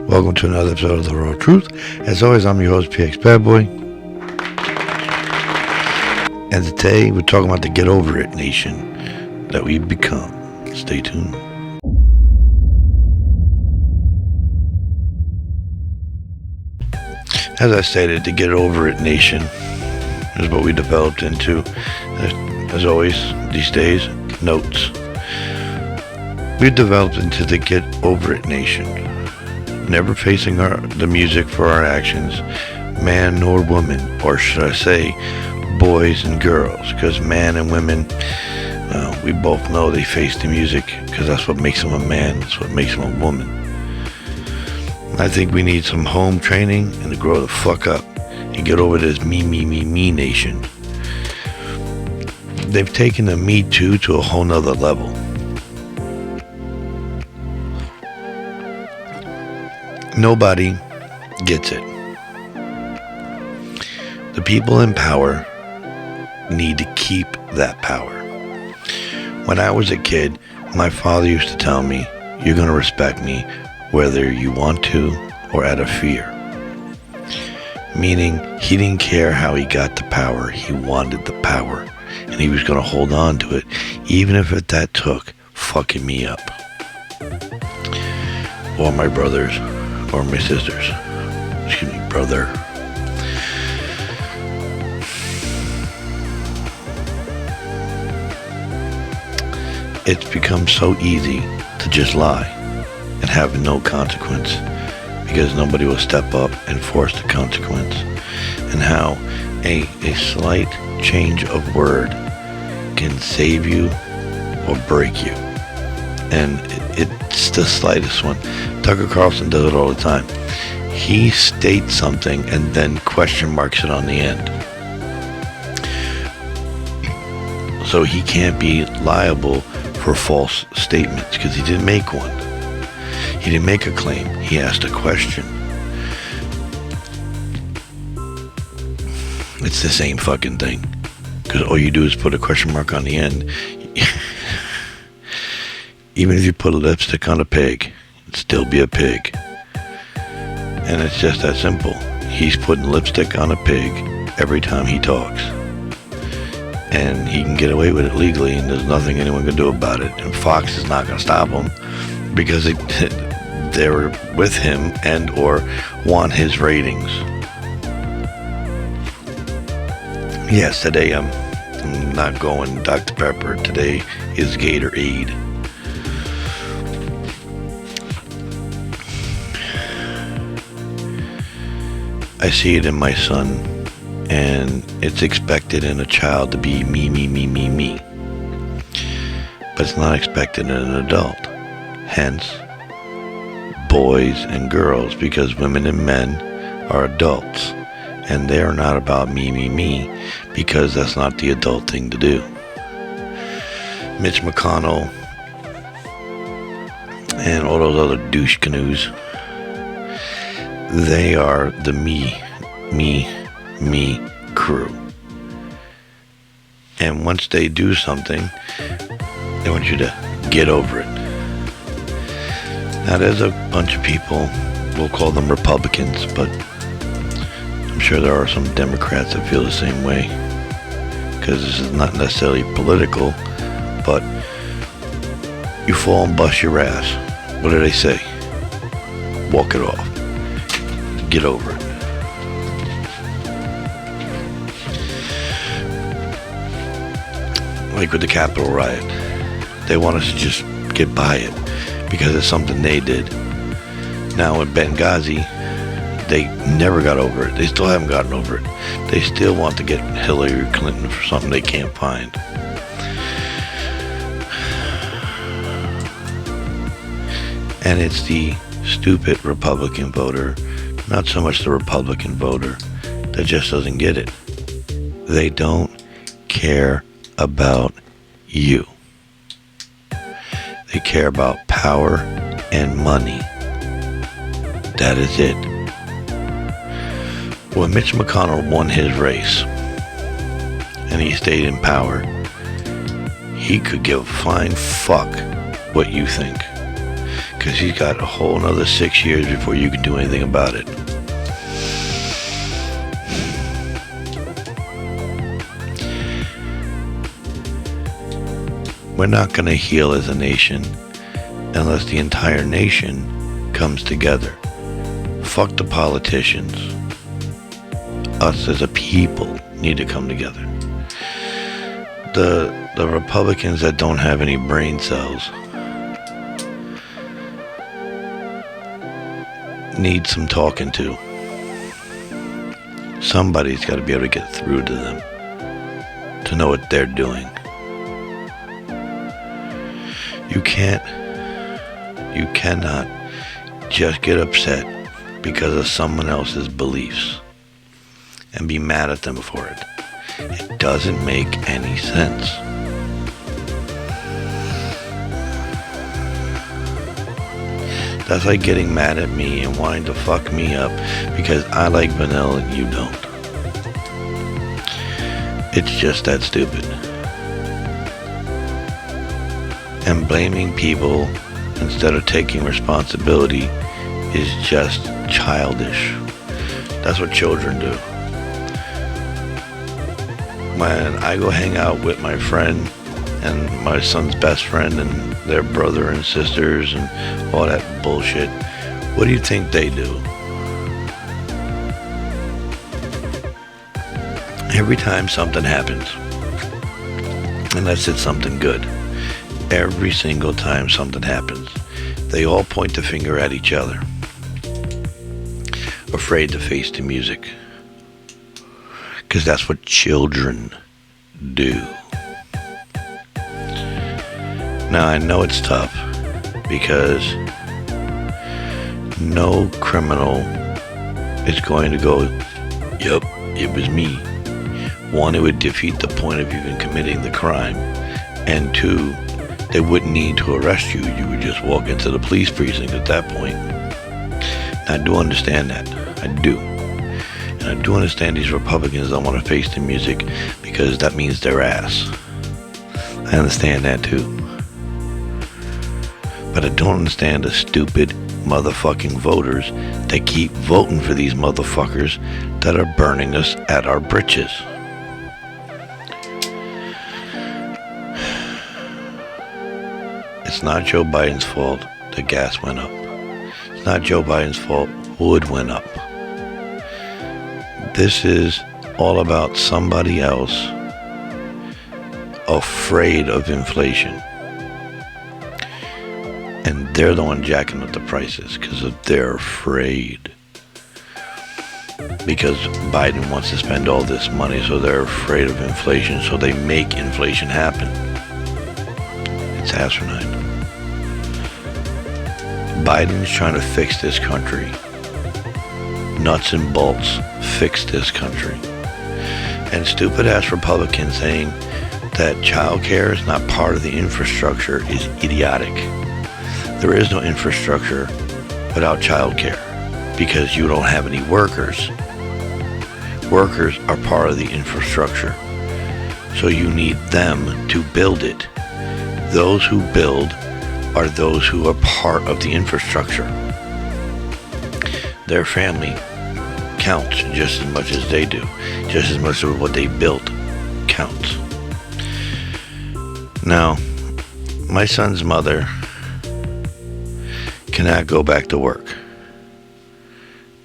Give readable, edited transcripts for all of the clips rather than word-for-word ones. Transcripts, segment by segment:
Welcome to another episode of The Raw Truth. As always, I'm your host, PX Bad Boy. And today, we're talking about the Get Over It nation that we've become. Stay tuned. As I stated, the Get Over It nation is what we developed into. As always, these days, notes. We developed into the Get Over It nation, never facing the music for our actions, man nor woman, or should I say, boys and girls, because man and women, we both know they face the music, because that's what makes them a man, that's what makes them a woman. I think we need some home training and to grow the fuck up and get over this me nation. They've taken the Me Too to a whole nother level. Nobody gets it. The people in power need to keep that power. When I was a kid, my father used to tell me, you're going to respect me whether you want to or out of fear. Meaning, he didn't care how he got the power. He wanted the power. And he was going to hold on to it, even if that took fucking me up. Or my brothers. Or my sisters. Excuse me, brother. It's become so easy to just lie and have no consequence because nobody will step up and force the consequence. And how a slight change of word can save you or break you. And it's the slightest one. Tucker Carlson does it all the time. He states something and then question marks it on the end. So he can't be liable for false statements because he didn't make one. He didn't make a claim. He asked a question. It's the same fucking thing. Because all you do is put a question mark on the end. Even if you put a lipstick on a pig, it'd still be a pig. And it's just that simple. He's putting lipstick on a pig every time he talks. And he can get away with it legally, and there's nothing anyone can do about it. And Fox is not going to stop him because they're with him and or want his ratings. Yes, today I'm not going Dr. Pepper. Today is Gatorade. I see it in my son, and it's expected in a child to be me. But it's not expected in an adult. Hence, boys and girls, because women and men are adults, and they are not about me, because that's not the adult thing to do. Mitch McConnell and all those other douche canoes, they are the me crew. And once they do something, they want you to get over it. Now there's a bunch of people, we'll call them Republicans, but I'm sure there are some Democrats that feel the same way. Because this is not necessarily political, but you fall and bust your ass. What do they say? Walk it off. Get over it. Like with the Capitol riot, they want us to just get by it because it's something they did. Now in Benghazi, they never got over it. They still haven't gotten over it. They still want to get Hillary Clinton for something they can't find. And it's the stupid Republican voter, not so much the Republican voter, that just doesn't get it. They don't care about you. They care about power and money. That is it. When Mitch McConnell won his race and he stayed in power, he could give a flying fuck what you think. because he's got a whole another 6 years before you can do anything about it. We're not going to heal as a nation unless the entire nation comes together. Fuck the politicians. Us as a people need to come together. The Republicans that don't have any brain cells need some talking to. Somebody's got to be able to get through to them to know what they're doing. You cannot just get upset because of someone else's beliefs and be mad at them for it. It doesn't make any sense. That's like getting mad at me and wanting to fuck me up because I like vanilla and you don't. It's just that stupid. And blaming people instead of taking responsibility is just childish. That's what children do. When I go hang out with my friend and my son's best friend and their brother and sisters and all that bullshit, what do you think they do? Every time something happens, unless it's something good, every single time something happens, they all point the finger at each other, afraid to face the music, because that's what children do. Now, I know it's tough because no criminal is going to go, "Yep, it was me." One, it would defeat the point of even committing the crime, and two, they wouldn't need to arrest you. You would just walk into the police precinct at that point. I do understand that. I do. And I do understand these Republicans don't want to face the music because that means their ass. I understand that too. But I don't understand the stupid motherfucking voters that keep voting for these motherfuckers that are burning us at our britches. It's not Joe Biden's fault that gas went up. It's not Joe Biden's fault wood went up. This is all about somebody else afraid of inflation. And they're the one jacking up the prices because they're afraid. Because Biden wants to spend all this money, so they're afraid of inflation, so they make inflation happen. It's asinine. Biden's trying to fix this country. Nuts and bolts, fix this country. And stupid ass Republicans saying that child care is not part of the infrastructure is idiotic. There is no infrastructure without child care because you don't have any workers. Workers are part of the infrastructure. So you need them to build it. Those who build are those who are part of the infrastructure. Their family counts just as much as they do. Just as much as what they built counts. Now, my son's mother cannot go back to work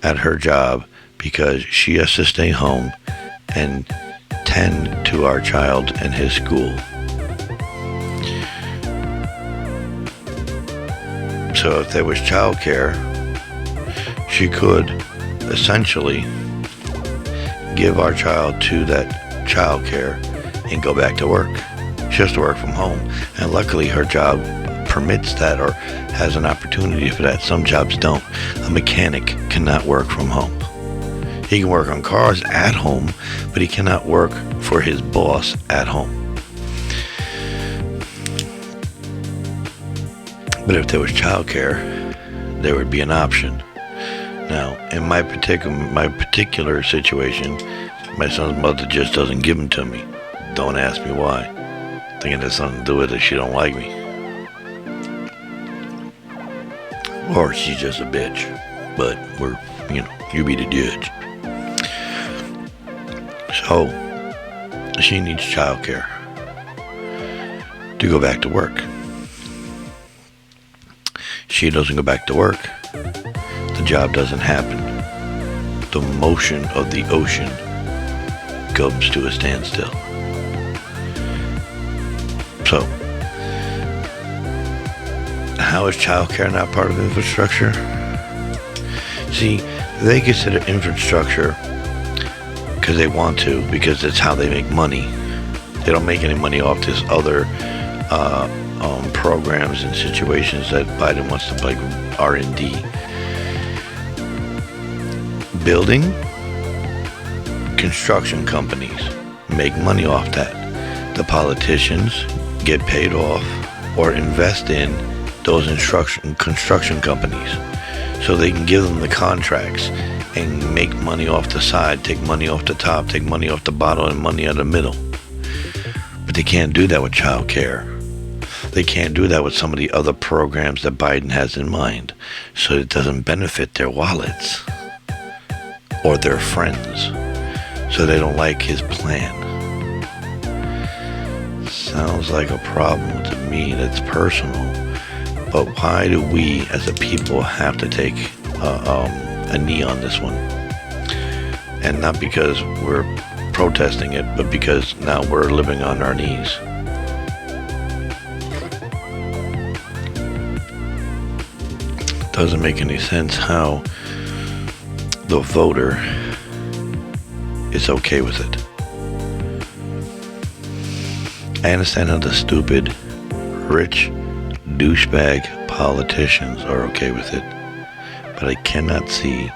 at her job because she has to stay home and tend to our child and his school. So if there was child care, she could essentially give our child to that child care and go back to work. She has to work from home. And luckily her job permits that or has an opportunity for that. Some jobs don't. A mechanic cannot work from home. He can work on cars at home, but he cannot work for his boss at home. But if there was childcare, there would be an option. Now, in my particular situation, my son's mother just doesn't give them to me. Don't ask me why. Thinking it has something to do with it, she don't like me. or she's just a bitch. But you be the judge. So she needs childcare to go back to work. She doesn't go back to work, the job doesn't happen. The motion of the ocean comes to a standstill. So, how is childcare not part of infrastructure? See, they consider infrastructure because they want to, because it's how they make money. They don't make any money off this other programs and situations that Biden wants to, like R&D. Building, construction companies make money off that. The politicians get paid off or invest in those construction companies so they can give them the contracts and make money off the side, take money off the top, take money off the bottom, and money out of the middle. But they can't do that with child care. They can't do that with some of the other programs that Biden has in mind, so it doesn't benefit their wallets or their friends, so they don't like his plan. Sounds like a problem to me that's personal, but why do we as a people have to take a knee on this one? And not because we're protesting it, but because now we're living on our knees. Doesn't make any sense how the voter is okay with it. I understand how the stupid, rich, douchebag politicians are okay with it, but I cannot see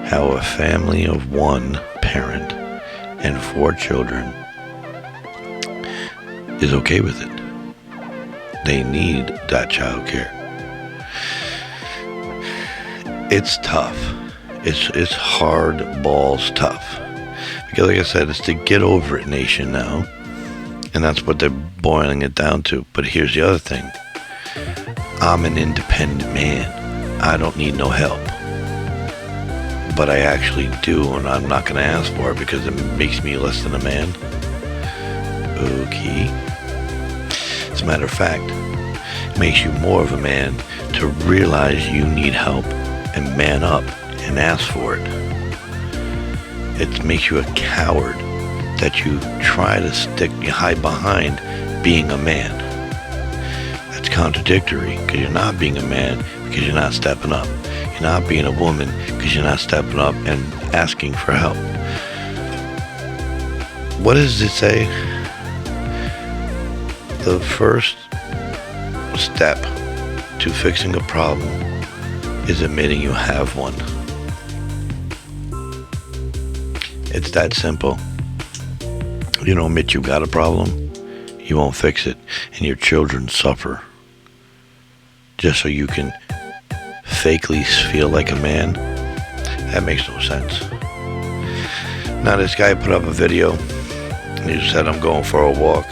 how a family of one parent and 4 children is okay with it. They need that child care. It's tough. It's hard balls tough. Because like I said, it's the get over it nation now. And that's what they're boiling it down to. But here's the other thing. I'm an independent man. I don't need no help. But I actually do, and I'm not going to ask for it because it makes me less than a man. Okay. As a matter of fact, it makes you more of a man to realize you need help and man up and ask for it. It makes you a coward that you try to hide behind being a man. That's contradictory, because you're not being a man because you're not stepping up. You're not being a woman because you're not stepping up and asking for help. What does it say? The first step to fixing a problem is admitting you have one. It's that simple. You don't admit you got a problem, you won't fix it, and your children suffer. Just so you can fakely feel like a man? That makes no sense. Now this guy put up a video, and he said, I'm going for a walk.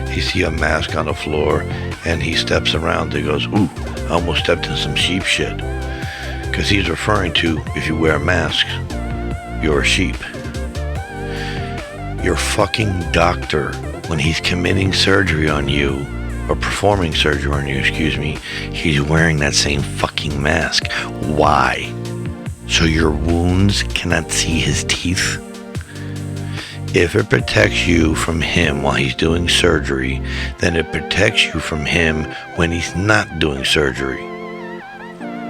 He see a mask on the floor, and he steps around and goes, ooh, I almost stepped in some sheep shit. Because he's referring to, if you wear a mask, you're a sheep. Your fucking doctor, when he's committing surgery on you, or performing surgery on you, he's wearing that same fucking mask. Why? So your wounds cannot see his teeth? If it protects you from him while he's doing surgery, then it protects you from him when he's not doing surgery.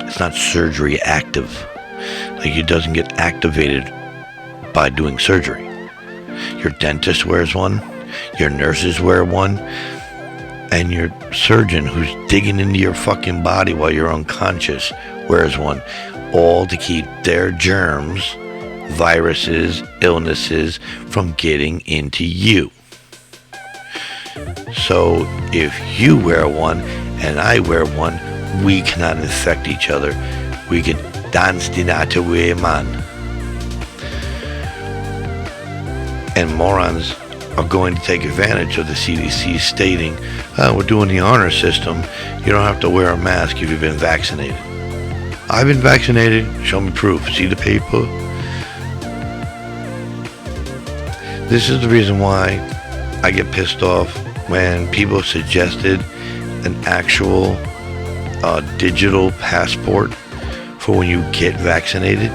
It's not surgery active. Like, it doesn't get activated by doing surgery. Your dentist wears one, your nurses wear one, and your surgeon who's digging into your fucking body while you're unconscious wears one, all to keep their germs, viruses, illnesses from getting into you. So if you wear one and I wear one, we cannot infect each other. We can dance the night away, man. And morons are going to take advantage of the CDC stating, we're doing the honor system. You don't have to wear a mask if you've been vaccinated. I've been vaccinated. Show me proof. See the paper? This is the reason why I get pissed off when people suggested an actual digital passport for when you get vaccinated.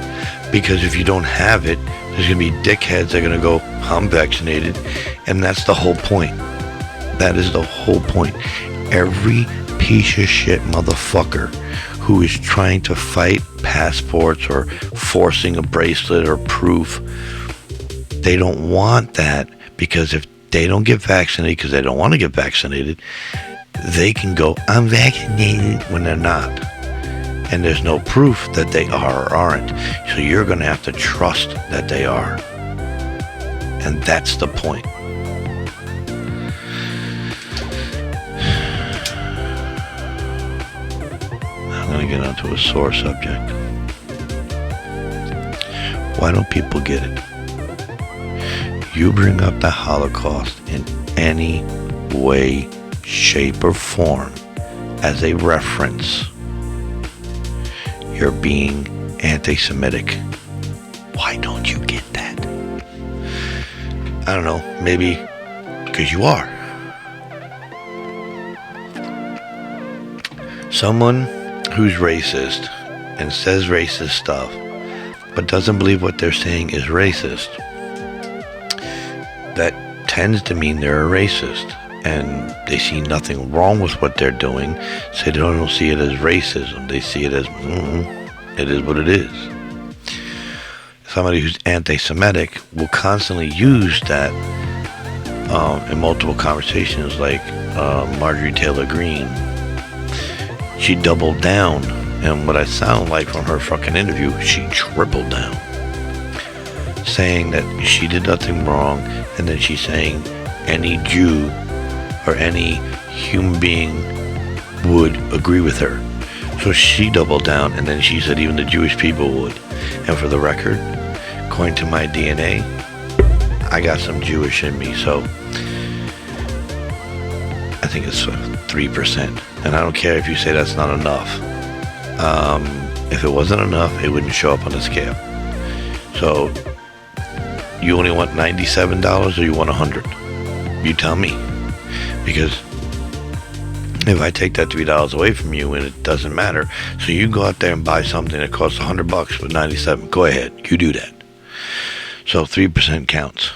Because if you don't have it, there's going to be dickheads that are going to go, I'm vaccinated. And that's the whole point. That is the whole point. Every piece of shit motherfucker who is trying to fight passports or forcing a bracelet or proof, they don't want that, because if they don't get vaccinated because they don't want to get vaccinated, they can go, I'm vaccinated, when they're not. And there's no proof that they are or aren't. So you're going to have to trust that they are. And that's the point. I'm going to get onto a sore subject. Why don't people get it? You bring up the Holocaust in any way, shape, or form as a reference, you're being anti-Semitic. Why don't you get that? I don't know, maybe because you are. Someone who's racist and says racist stuff but doesn't believe what they're saying is racist, that tends to mean they're a racist, and they see nothing wrong with what they're doing, so they don't see it as racism. They see it as, it is what it is. Somebody who's anti-Semitic will constantly use that in multiple conversations, like Marjorie Taylor Greene. She doubled down, and what I sound like from her fucking interview, she tripled down, saying that she did nothing wrong, and then she's saying any Jew or any human being would agree with her. So she doubled down, and then she said even the Jewish people would. And for the record, according to my DNA, I got some Jewish in me, so I think it's 3%. And I don't care if you say that's not enough. If it wasn't enough, it wouldn't show up on the scale. So you only want $97 or you want $100? You tell me. Because if I take that $3 away from you, and it doesn't matter, so you go out there and buy something that costs $100 with 97, go ahead, you do that. So 3% counts.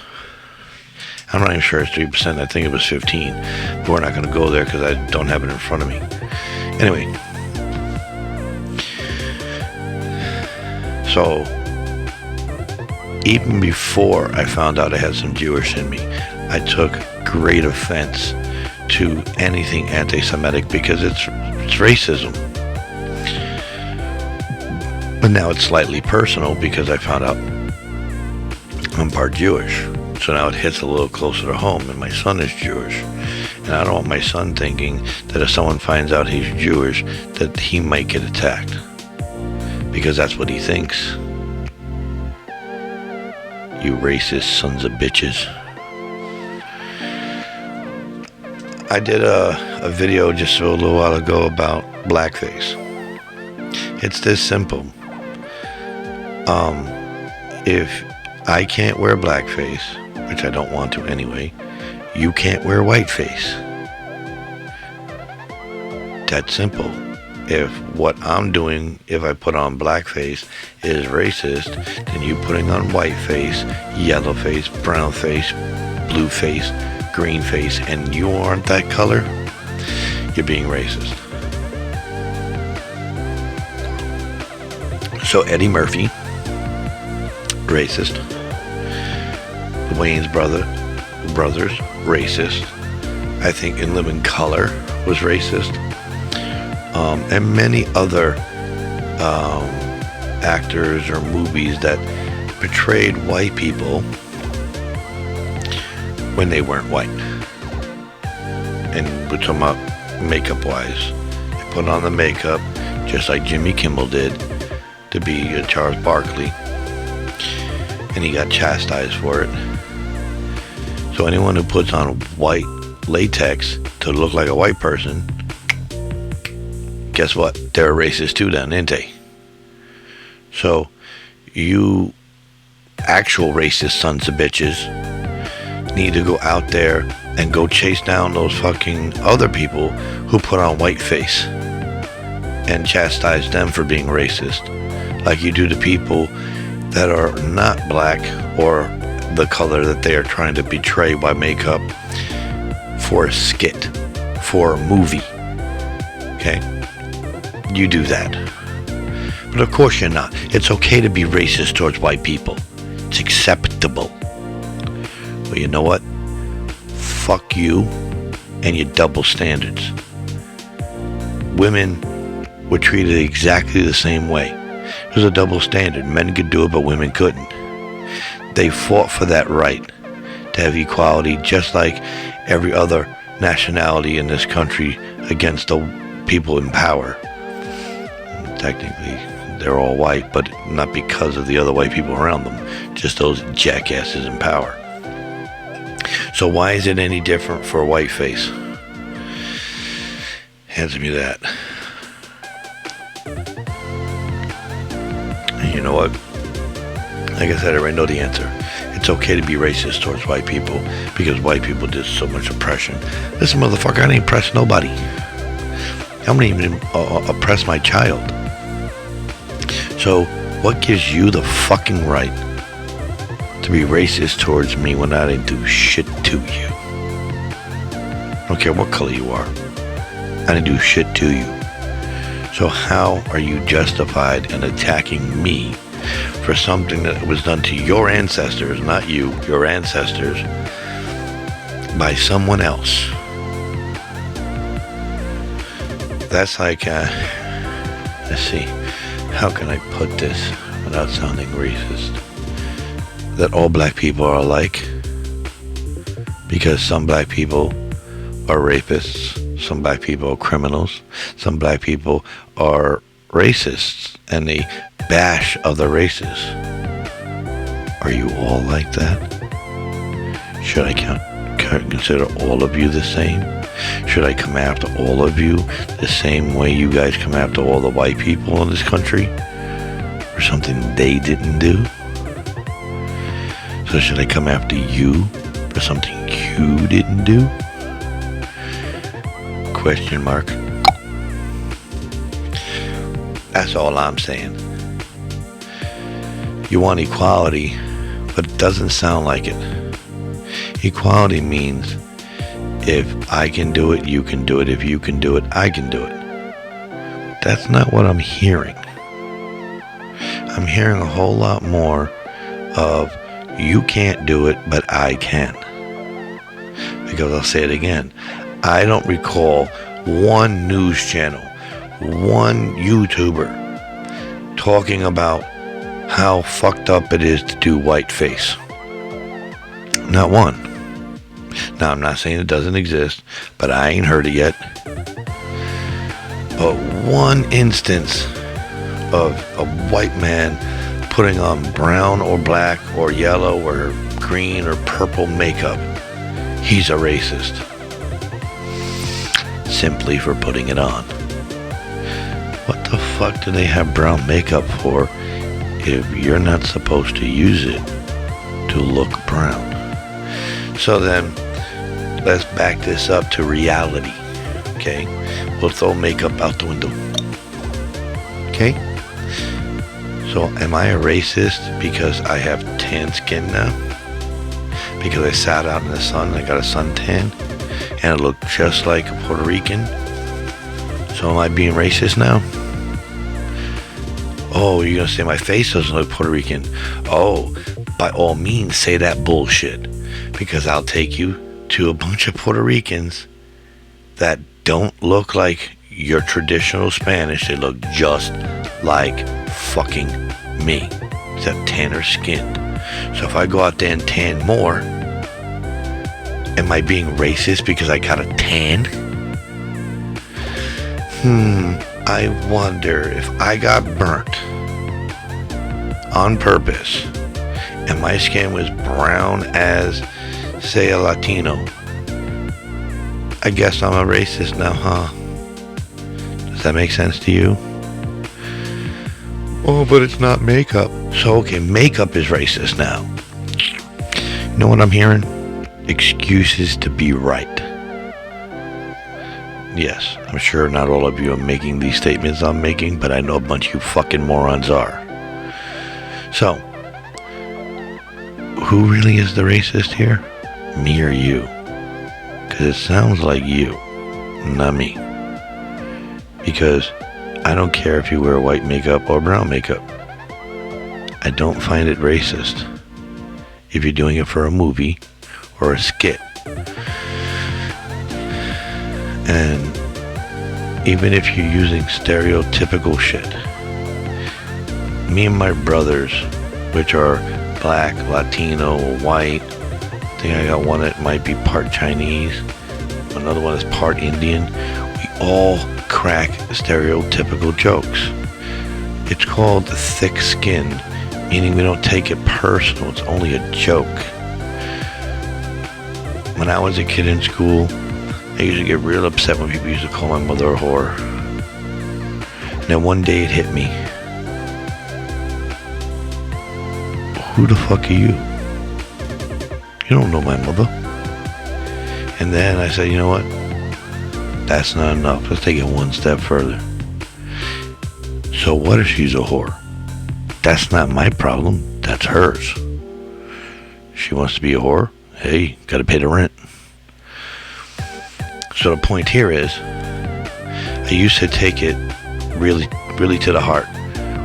I'm not even sure it's 3%, I think it was 15, but we're not going to go there because I don't have it in front of me. Anyway, so even before I found out I had some Jewish in me, I took great offense to anything anti-Semitic because it's racism. But now it's slightly personal because I found out I'm part Jewish. So now it hits a little closer to home, and my son is Jewish. And I don't want my son thinking that if someone finds out he's Jewish, that he might get attacked. Because that's what he thinks. You racist sons of bitches. I did a video just a little while ago about Blackface. It's this simple. If I can't wear Blackface, which I don't want to anyway, you can't wear Whiteface. That's simple. If what I'm doing, if I put on Blackface, is racist, then you putting on Whiteface, Yellowface, Brownface, Blueface, Greenface, and you aren't that color, you're being racist. So Eddie Murphy, racist. The Wayans brothers, racist. I think In Living Color was racist. And many other actors or movies that portrayed white people when they weren't white. And we're talking about makeup-wise. They put on the makeup, just like Jimmy Kimmel did, to be Charles Barkley. And he got chastised for it. So anyone who puts on white latex to look like a white person, guess what? They're a racist too then, ain't they? So, you actual racist sons of bitches need to go out there and go chase down those fucking other people who put on whiteface and chastise them for being racist, like you do to people that are not black or the color that they are trying to betray by makeup for a skit, for a movie. Okay? You do that. But of course you're not. It's okay to be racist towards white people. It's acceptable. Well, you know what? Fuck you and your double standards. Women were treated exactly the same way. It was a double standard. Men could do it, but women couldn't. They fought for that right to have equality, just like every other nationality in this country against the people in power. Technically, they're all white, but not because of the other white people around them. Just those jackasses in power. So why is it any different for a whiteface? Answer me that. And you know what? Like I said, I already know the answer. It's okay to be racist towards white people because white people did so much oppression. This motherfucker, I didn't oppress nobody. I didn't even oppress my child. So what gives you the fucking right to be racist towards me when I didn't do shit to you? I don't care what color you are. I didn't do shit to you. So how are you justified in attacking me for something that was done to your ancestors, not you, your ancestors, by someone else? That's like, let's see, how can I put this without sounding racist? That all black people are alike, because some black people are rapists, some black people are criminals, some black people are racists, and they bash other races. Are you all like that? Should I consider all of you the same? Should I come after all of you the same way you guys come after all the white people in this country for something they didn't do? So should I come after you for something you didn't do? Question mark. That's all I'm saying. You want equality, but it doesn't sound like it. Equality means if I can do it, you can do it. If you can do it, I can do it. That's not what I'm hearing. I'm hearing a whole lot more of you can't do it, but I can. Because I'll say it again. I don't recall one news channel, one YouTuber talking about how fucked up it is to do whiteface. Not one. Now, I'm not saying it doesn't exist, but I ain't heard it yet. But one instance of a white man putting on brown or black or yellow or green or purple makeup, he's a racist. Simply for putting it on. What the fuck do they have brown makeup for if you're not supposed to use it to look brown? So then, let's back this up to reality, okay? We'll throw makeup out the window, okay? So am I a racist because I have tan skin now? Because I sat out in the sun, I got a suntan, and I look just like a Puerto Rican? So am I being racist now? Oh, you're gonna say my face doesn't look Puerto Rican? Oh, by all means, say that bullshit. Because I'll take you to a bunch of Puerto Ricans that don't look like your traditional Spanish. They look just like fucking me, except tanner skinned. So if I go out there and tan more, am I being racist because I got a tan? I wonder if I got burnt on purpose and my skin was brown as, say, a Latino. I guess I'm a racist now, huh? Does that make sense to you? Oh, but it's not makeup. So, okay, makeup is racist now. You know what I'm hearing? Excuses to be right. Yes, I'm sure not all of you are making these statements I'm making, but I know a bunch of you fucking morons are. So, who really is the racist here? Me or you? Because it sounds like you, not me. Because I don't care if you wear white makeup or brown makeup. I don't find it racist if you're doing it for a movie or a skit. And even if you're using stereotypical shit. Me and my brothers, which are black, Latino, white, I think I got one that might be part Chinese, another one is part Indian, we all crack stereotypical jokes. It's called thick-skinned, meaning we don't take it personal, it's only a joke. When I was a kid in school, I used to get real upset when people used to call my mother a whore. Now one day it hit me. Who the fuck are you? You don't know my mother. And then I said, you know what? That's not enough. Let's take it one step further. So what if she's a whore? That's not my problem. That's hers. She wants to be a whore. Hey, gotta pay the rent. So the point here is, I used to take it really, really to the heart.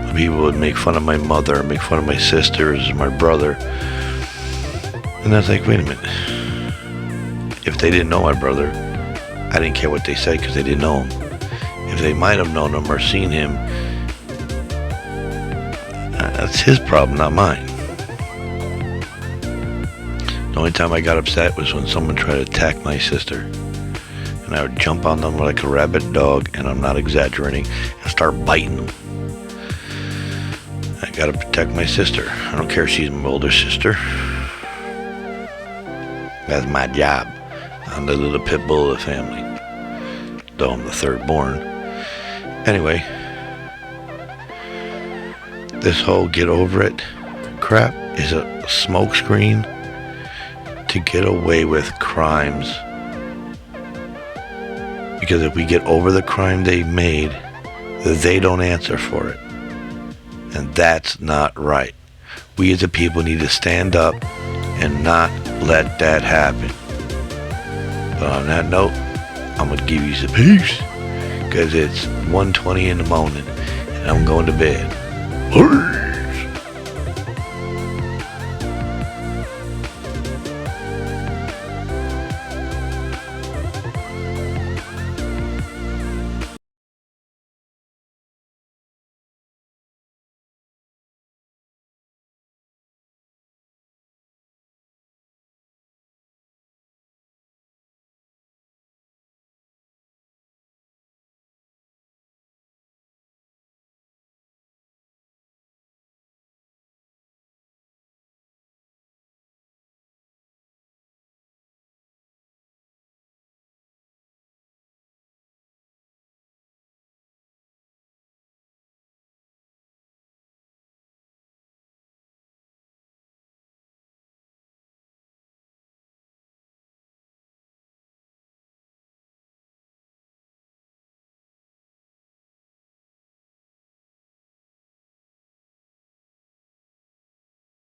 When people would make fun of my mother, make fun of my sisters, my brother. And I was like, wait a minute. If they didn't know my brother, I didn't care what they said because they didn't know him. If they might have known him or seen him, that's his problem, not mine. The only time I got upset was when someone tried to attack my sister. And I would jump on them like a rabid dog, and I'm not exaggerating, and start biting them. I gotta protect my sister. I don't care if she's my older sister. That's my job. I'm the little pit bull of the family. Though I'm the third born. Anyway, this whole get over it crap is a smokescreen to get away with crimes. Because if we get over the crime they made, they don't answer for it. And that's not right. We as a people need to stand up and not let that happen. But on that note, I'm going to give you some peace. Because it's 1:20 in the morning and I'm going to bed.